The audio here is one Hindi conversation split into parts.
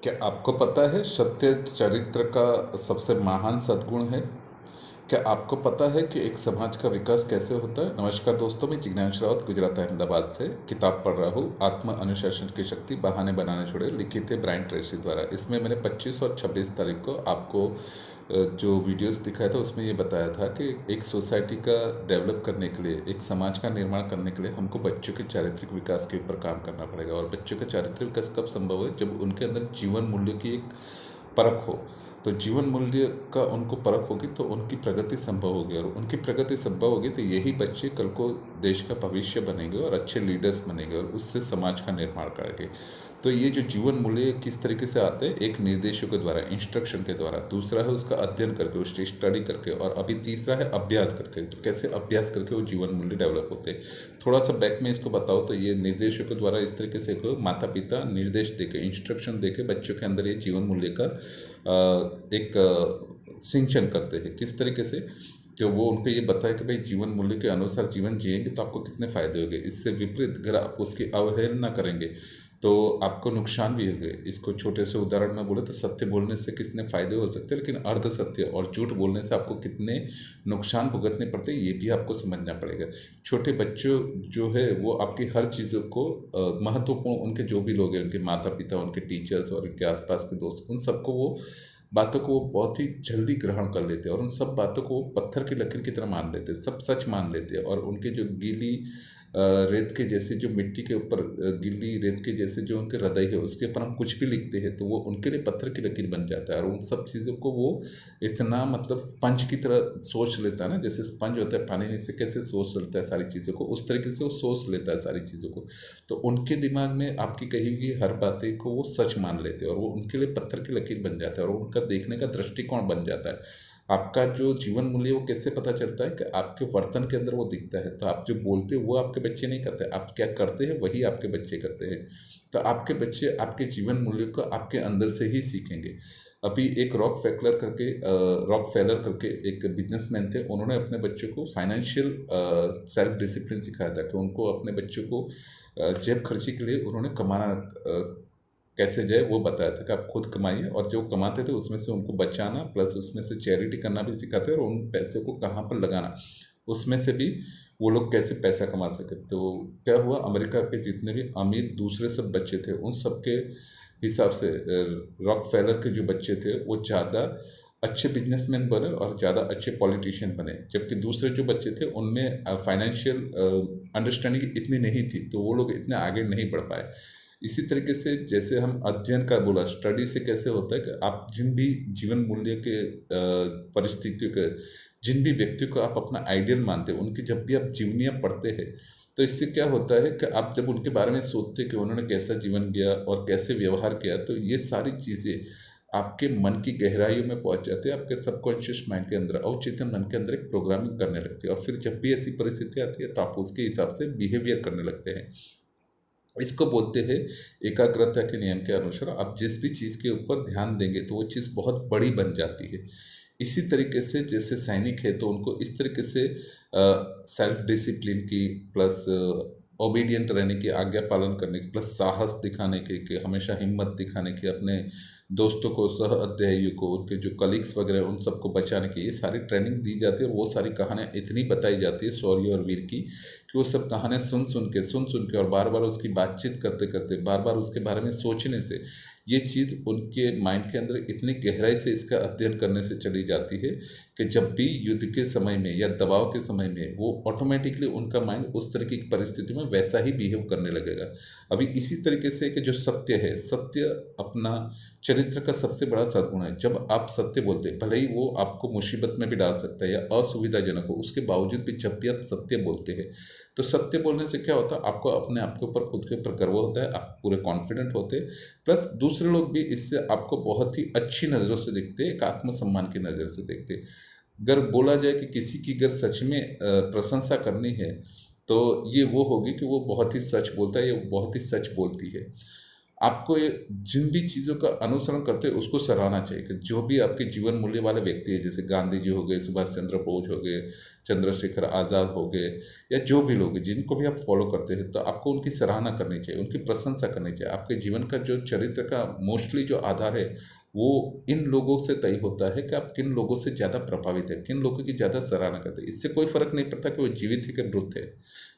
क्या आपको पता है सत्य चरित्र का सबसे महान सद्गुण है? क्या आपको पता है कि एक समाज का विकास कैसे होता है? नमस्कार दोस्तों, मैं जिज्ञान रावत गुजरात अहमदाबाद से किताब पढ़ रहा हूँ। आत्म अनुशासन की शक्ति बहाने बनाने छोड़े, लिखित है ब्रायन ट्रेसी द्वारा। इसमें मैंने 25 और 26 तारीख को आपको जो वीडियोस दिखाया था उसमें ये बताया था कि एक सोसाइटी का डेवलप करने के लिए, एक समाज का निर्माण करने के लिए हमको बच्चों के चारित्रिक विकास के ऊपर काम करना पड़ेगा। और बच्चों का चारित्रिक विकास कब संभव है? जब उनके अंदर जीवन मूल्य की एक परख हो। तो जीवन मूल्य का उनको परख होगी तो उनकी प्रगति संभव होगी, और उनकी प्रगति संभव होगी तो यही बच्चे कल को देश का भविष्य बनेंगे और अच्छे लीडर्स बनेंगे और उससे समाज का निर्माण करेंगे। तो ये जो जीवन मूल्य किस तरीके से आते हैं? एक निर्देशों के द्वारा, इंस्ट्रक्शन के द्वारा। दूसरा है उसका अध्ययन करके, उसकी स्टडी करके, और अभी तीसरा है अभ्यास करके। तो कैसे अभ्यास करके वो जीवन मूल्य डेवलप होते हैं? थोड़ा सा बैक में इसको बताओ तो ये निर्देशों के द्वारा इस तरीके से माता पिता निर्देश देके, इंस्ट्रक्शन देके बच्चों के अंदर ये जीवन मूल्य का एक सिंचन करते हैं। किस तरीके से? तो वो उनको ये बताए कि भाई जीवन मूल्य के अनुसार जीवन जिएंगे तो आपको कितने फायदे होंगे। इससे विपरीत अगर आप उसकी अवहेलना करेंगे तो आपको नुकसान भी होंगे। इसको छोटे से उदाहरण में बोले तो सत्य बोलने से कितने फायदे हो सकते हैं, लेकिन अर्ध सत्य और झूठ बोलने से आपको कितने नुकसान भुगतने पड़ते हैं ये भी आपको समझना पड़ेगा। छोटे बच्चों जो है वो आपकी हर चीज़ों को महत्वपूर्ण, उनके जो भी लोग हैं, उनके माता पिता, उनके टीचर्स और उनके आसपास के दोस्त, उन सबको वो बातों को वो बहुत ही जल्दी ग्रहण कर लेते हैं और उन सब बातों को वो पत्थर की लकीर की तरह मान लेते हैं, सब सच मान लेते हैं। और उनके जो गीली रेत के जैसे जो मिट्टी के ऊपर गीली रेत के जैसे जो उनके हृदय है उसके ऊपर हम कुछ भी लिखते हैं तो वो उनके लिए पत्थर की लकीर बन जाता है। और उन सब चीज़ों को वो इतना मतलब स्पंज की तरह सोच लेता है ना, जैसे स्पंज होता है पानी में से कैसे सोच लेता है सारी चीज़ों को, उस तरीके से वो सोच लेता है सारी चीज़ों को। तो उनके दिमाग में आपकी कही हुई हर बातें को वो सच मान लेते हैं और वो उनके लिए पत्थर की लकीर बन जाता है और उनका देखने का दृष्टिकोण बन जाता है। आपका जो जीवन मूल्य वो कैसे पता चलता है? कि आपके वर्तन के अंदर वो दिखता है। तो आप जो बोलते हो वो आपके बच्चे नहीं करते, आप क्या करते हैं वही आपके बच्चे करते हैं। तो आपके बच्चे आपके जीवन मूल्य को आपके अंदर से ही सीखेंगे। अभी एक रॉक फेलर करके एक बिजनेसमैन थे, उन्होंने अपने बच्चों को फाइनेंशियल सेल्फ डिसिप्लिन सिखाया था कि उनको अपने बच्चों को जेब खर्ची के लिए उन्होंने कमाना कैसे जाए वो बताया था कि आप खुद कमाइए और जो कमाते थे उसमें से उनको बचाना, प्लस उसमें से चैरिटी करना भी सिखाते और उन पैसे को कहाँ पर लगाना, उसमें से भी वो लोग कैसे पैसा कमा सके। तो क्या हुआ, अमेरिका के जितने भी अमीर दूसरे सब बच्चे थे उन सब के हिसाब से रॉक फेलर के जो बच्चे थे वो ज़्यादा अच्छे बिजनेसमैन बने और ज़्यादा अच्छे पॉलिटिशियन बने, जबकि दूसरे जो बच्चे थे उनमें फाइनेंशियल अंडरस्टैंडिंग इतनी नहीं थी तो वो लोग इतने आगे नहीं बढ़ पाए। इसी तरीके से जैसे हम अध्ययन का बोला, स्टडी से कैसे होता है कि आप जिन भी जीवन मूल्य के परिस्थितियों के, जिन भी व्यक्तियों को आप अपना आइडियल मानते हैं, उनकी जब भी आप जीवनियाँ पढ़ते हैं तो इससे क्या होता है कि आप जब उनके बारे में सोचते हैं कि उन्होंने कैसा जीवन जिया और कैसे व्यवहार किया, तो ये सारी चीज़ें आपके मन की गहराइयों में पहुंच जाते हैं, आपके सबकॉन्शियस माइंड के अंदर, अवचेतन मन के अंदर एक प्रोग्रामिंग करने लगती है। और फिर जब भी ऐसी परिस्थिति आती है तो आप उसके हिसाब से बिहेवियर करने लगते हैं। इसको बोलते हैं एकाग्रता के नियम के अनुसार आप जिस भी चीज़ के ऊपर ध्यान देंगे तो वो चीज़ बहुत बड़ी बन जाती है। इसी तरीके से जैसे सैनिक है तो उनको इस तरीके से सेल्फ डिसिप्लिन की, प्लस ओबीडियंट रहने की, आज्ञा पालन करने की, प्लस साहस दिखाने की, कि हमेशा हिम्मत दिखाने की, अपने दोस्तों को, सह अध्यायियों को, उनके जो कलीग्स वगैरह उन सबको बचाने की, ये सारी ट्रेनिंग दी जाती है। और वो सारी कहानियाँ इतनी बताई जाती है शौर्य और वीर की कि वो सब कहानियाँ सुन के और बार बार उसकी बातचीत करते करते, बार बार उसके बारे में सोचने से ये चीज़ उनके माइंड के अंदर इतनी गहराई से इसका अध्ययन करने से चली जाती है कि जब भी युद्ध के समय में या दबाव के समय में वो ऑटोमेटिकली उनका माइंड उस तरीके की परिस्थिति में वैसा ही बिहेव करने लगेगा। अभी इसी तरीके से कि जो सत्य है, सत्य अपना चरित्र का सबसे बड़ा सद्गुण है। जब आप सत्य बोलते हैं, भले ही वो आपको मुसीबत में भी डाल सकता है या असुविधाजनक हो, उसके बावजूद भी जब भी आप सत्य बोलते हैं तो सत्य बोलने से क्या होता है, आपको अपने आप के ऊपर, खुद के ऊपर गर्व होता है, आप पूरे कॉन्फिडेंट होते हैं, प्लस दूसरे लोग भी इससे आपको बहुत ही अच्छी नज़रों से देखते हैं, एक आत्मसम्मान की नज़र से देखते हैं। अगर बोला जाए कि किसी की अगर सच में प्रशंसा करनी है तो ये वो होगी कि वो बहुत ही सच बोलता है या बहुत ही सच बोलती है। आपको ये जिन भी चीज़ों का अनुसरण करते हैं उसको सराहना चाहिए कि जो भी आपके जीवन मूल्य वाले व्यक्ति है, जैसे गांधी जी हो गए, सुभाष चंद्र बोस हो गए, चंद्रशेखर आज़ाद हो गए, या जो भी लोग हैं जिनको भी आप फॉलो करते हैं, तो आपको उनकी सराहना करनी चाहिए, उनकी प्रशंसा करनी चाहिए। आपके जीवन का जो चरित्र का मोस्टली जो आधार है वो इन लोगों से तय होता है कि आप किन लोगों से ज़्यादा प्रभावित है, किन लोगों की ज़्यादा सराहना करते हैं। इससे कोई फर्क नहीं पड़ता कि वो जीवित है कि मृत है।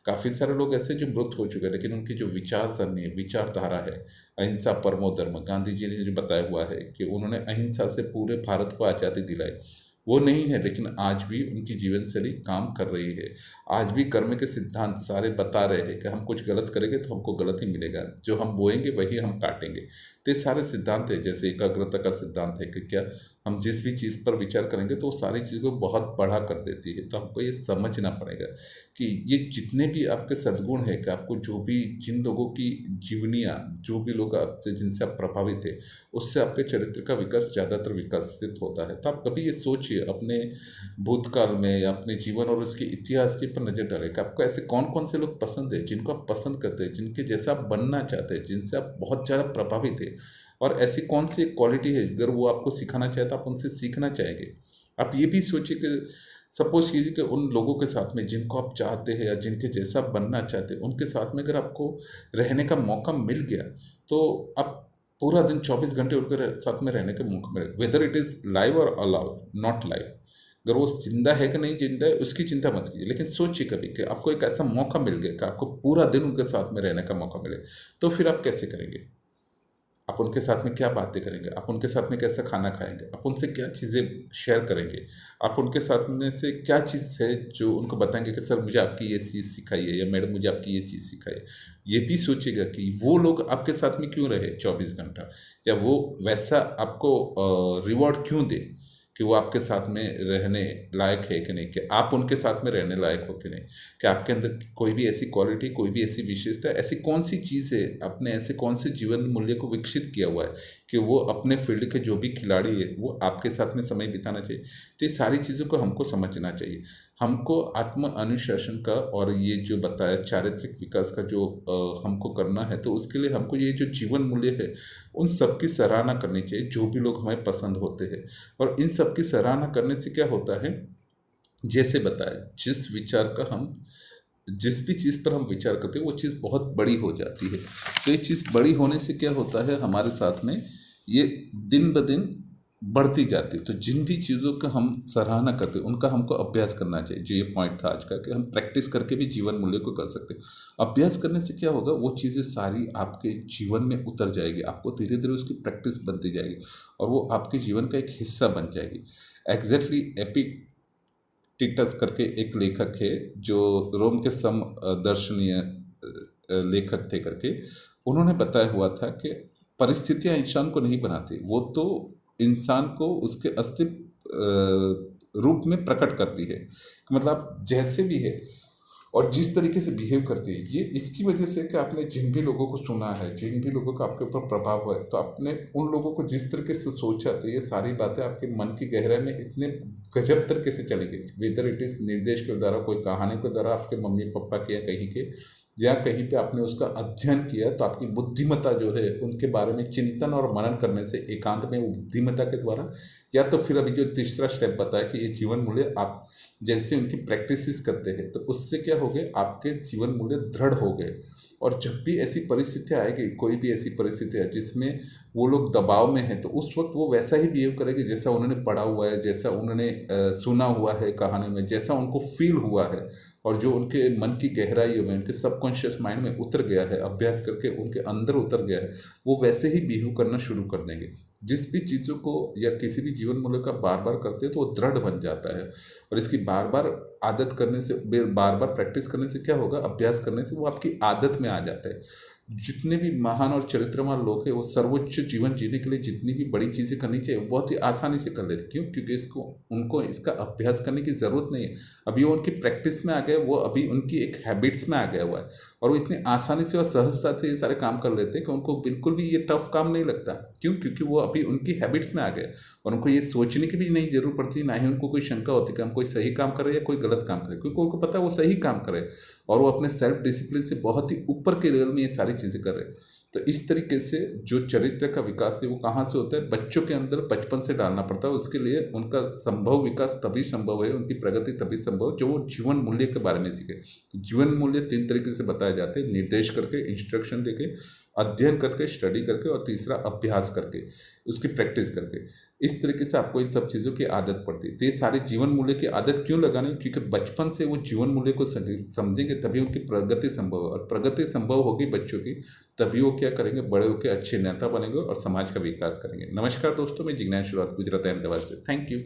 काफ़ी सारे लोग ऐसे जो मृत हो चुके हैं, लेकिन उनकी जो विचारसरणी है, विचारधारा है, अहिंसा परमो धर्म, गांधी जी ने जो बताया हुआ है कि उन्होंने अहिंसा से पूरे भारत को आज़ादी दिलाई, वो नहीं है, लेकिन आज भी उनकी जीवन शैली काम कर रही है। आज भी कर्म के सिद्धांत सारे बता रहे हैं कि हम कुछ गलत करेंगे तो हमको गलत ही मिलेगा, जो हम बोएंगे वही हम काटेंगे। तो ये सारे सिद्धांत है, जैसे एकाग्रता का सिद्धांत है कि क्या हम जिस भी चीज़ पर विचार करेंगे तो वो सारी चीज़ों को बहुत बढ़ा कर देती है। तो हमको ये समझना पड़ेगा कि ये जितने भी आपके सद्गुण है, कि आपको जो भी जिन लोगों की जीवनियाँ, जो भी लोग आपसे जिनसे आप प्रभावित है, उससे आपके चरित्र का विकास ज़्यादातर विकसित होता है। तो आप कभी ये सोचिए अपने भूतकाल में या अपने जीवन और उसके इतिहास के पर नज़र डालें कि आपको ऐसे कौन कौन से लोग पसंद है, जिनको आप पसंद करते हैं, जिनके जैसा आप बनना चाहते हैं, जिनसे आप बहुत ज़्यादा प्रभावित है, और ऐसी कौन सी क्वालिटी है अगर वो आपको सिखाना चाहे तो आप उनसे सीखना चाहेंगे। आप ये भी सोचिए कि सपोज कीजिए कि उन लोगों के साथ में जिनको आप चाहते हैं या जिनके जैसा बनना चाहते हैं, उनके साथ में अगर आपको रहने का मौका मिल गया, तो आप पूरा दिन 24 घंटे उनके साथ में रहने का मौका मिले, वेदर इट इज़ लाइव और अलाउड नॉट लाइव। अगर वो जिंदा है कि नहीं जिंदा है उसकी चिंता मत कीजिए, लेकिन सोचिए कभी कि आपको एक ऐसा मौका मिल गया कि आपको पूरा दिन उनके साथ में रहने का मौका मिले, तो फिर आप कैसे करेंगे? आप उनके साथ में क्या बातें करेंगे? आप उनके साथ में कैसा खाना खाएंगे? आप उनसे क्या चीज़ें शेयर करेंगे? आप उनके साथ में से क्या चीज़ है जो उनको बताएंगे कि सर मुझे आपकी ये चीज़ सिखाई है, या मैडम मुझे आपकी ये चीज़ सिखाई है। ये भी सोचिएगा कि वो लोग आपके साथ में क्यों रहे 24 घंटा, या वो वैसा आपको रिवॉर्ड क्यों दे कि वो आपके साथ में रहने लायक है कि नहीं, कि आप उनके साथ में रहने लायक हो कि नहीं, कि आपके अंदर कोई भी ऐसी क्वालिटी, कोई भी ऐसी विशेषता, ऐसी कौन सी चीज़ है, आपने ऐसे कौन से जीवन मूल्य को विकसित किया हुआ है कि वो अपने फील्ड के जो भी खिलाड़ी है वो आपके साथ में समय बिताना चाहिए। तो ये सारी चीज़ों को हमको समझना चाहिए। हमको आत्म अनुशासन का और ये जो बताया चारित्रिक विकास का जो हमको करना है, तो उसके लिए हमको ये जो जीवन मूल्य है उन सब की सराहना करनी चाहिए, जो भी लोग हमें पसंद होते हैं। और इन सब की सराहना करने से क्या होता है, जैसे बताया, जिस भी चीज़ पर हम विचार करते हैं वो चीज़ बहुत बड़ी हो जाती है। तो ये चीज़ बड़ी होने से क्या होता है हमारे साथ में, ये दिन ब दिन बढ़ती जाती है। तो जिन भी चीज़ों का हम सराहना करते हैं उनका हमको अभ्यास करना चाहिए। जो ये पॉइंट था आज का, कि हम प्रैक्टिस करके भी जीवन मूल्य को कर सकते हैं। अभ्यास करने से क्या होगा, वो चीज़ें सारी आपके जीवन में उतर जाएगी, आपको धीरे धीरे उसकी प्रैक्टिस बनती जाएगी और वो आपके जीवन का एक हिस्सा बन जाएगी। एग्जैक्टली टिटस करके एक लेखक है जो रोम के दर्शनीय लेखक थे करके, उन्होंने बताया हुआ था कि परिस्थितियां इंसान को नहीं बनाती, वो तो इंसान को उसके अस्तित्व रूप में प्रकट करती है। मतलब जैसे भी है और जिस तरीके से बिहेव करती है, ये इसकी वजह से कि आपने जिन भी लोगों को सुना है, जिन भी लोगों का आपके ऊपर प्रभाव है, तो आपने उन लोगों को जिस तरीके से सोचा, तो ये सारी बातें आपके मन की गहराई में इतने गजब तरीके से चली गई। वेदर इट इज़ निर्देश के द्वारा, कोई कहानी के द्वारा, आपके मम्मी पापा के या कहीं के, या कहीं पे आपने उसका अध्ययन किया, तो आपकी बुद्धिमत्ता जो है उनके बारे में चिंतन और मनन करने से एकांत में बुद्धिमत्ता के द्वारा, या तो फिर अभी जो तीसरा स्टेप बताया कि ये जीवन मूल्य आप जैसे उनकी प्रैक्टिसेस करते हैं, तो उससे क्या हो गए, आपके जीवन मूल्य दृढ़ हो गए। और जब भी ऐसी परिस्थितियाँ आएगी, कोई भी ऐसी परिस्थिति है जिसमें वो लोग दबाव में हैं, तो उस वक्त वो वैसा ही बिहेव करेंगे जैसा उन्होंने पढ़ा हुआ है, जैसा उन्होंने सुना हुआ है कहानी में, जैसा उनको फील हुआ है और जो उनके मन की गहराइयों में, उनके सबकॉन्शियस माइंड में उतर गया है, अभ्यास करके उनके अंदर उतर गया है, वो वैसे ही बिहेव करना शुरू कर देंगे। जिस भी चीज़ों को या किसी भी जीवन मूल्य का बार बार करते हैं तो वो दृढ़ बन जाता है। और इसकी बार बार आदत करने से, बार बार प्रैक्टिस करने से क्या होगा, अभ्यास करने से वो आपकी आदत में आ जाता है। जितने भी महान और चरित्रवान लोग हैं, वो सर्वोच्च जीवन जीने के लिए जितनी भी बड़ी चीज़ें करनी चाहिए वो बहुत ही आसानी से कर लेते। क्यों? क्योंकि उनको इसका अभ्यास करने की ज़रूरत नहीं है। अभी वो उनकी प्रैक्टिस में आ गए, वो अभी उनकी एक हैबिट्स में आ गया हुआ है और वो इतनी आसानी से और सहजता से ये सारे काम कर लेते हैं कि उनको बिल्कुल भी ये टफ काम नहीं लगता। क्यों? क्योंकि वो अभी उनकी हैबिट्स में आ गए और उनको ये सोचने की भी नहीं जरूरत पड़ती, ना ही उनको कोई शंका होती कि हम कोई सही काम कर रहे हैं या कोई गलत काम कर रहे हैं, क्योंकि उनको पता है वो सही काम करे और वो अपने सेल्फ डिसिप्लिन से बहुत ही ऊपर के लेवल में ये सारी चीज़ें कर रहे हैं। तो इस तरीके से जो चरित्र का विकास है वो कहाँ से होता है, बच्चों के अंदर बचपन से डालना पड़ता है। उसके लिए उनका संभव विकास तभी संभव है, उनकी प्रगति तभी संभव है जो वो जीवन मूल्य के बारे में सीखे। तो जीवन मूल्य 3 तरीके से बताए जाते हैं, निर्देश करके, इंस्ट्रक्शन देके, अध्ययन करके, स्टडी करके, और तीसरा अभ्यास करके, उसकी प्रैक्टिस करके। इस तरीके से आपको इन सब चीज़ों की आदत पड़ती है। तो ये सारे जीवन मूल्य की आदत क्यों लगानी, क्योंकि बचपन से वो जीवन मूल्य को समझेंगे तभी उनकी प्रगति संभव है, और प्रगति संभव होगी बच्चों की तभी वो क्या करेंगे, बड़े होकर अच्छे नेता बनेंगे और समाज का विकास करेंगे। नमस्कार दोस्तों, मैं जिज्ञान शुरुआत गुजरात अहमदाबाद से। Thank you.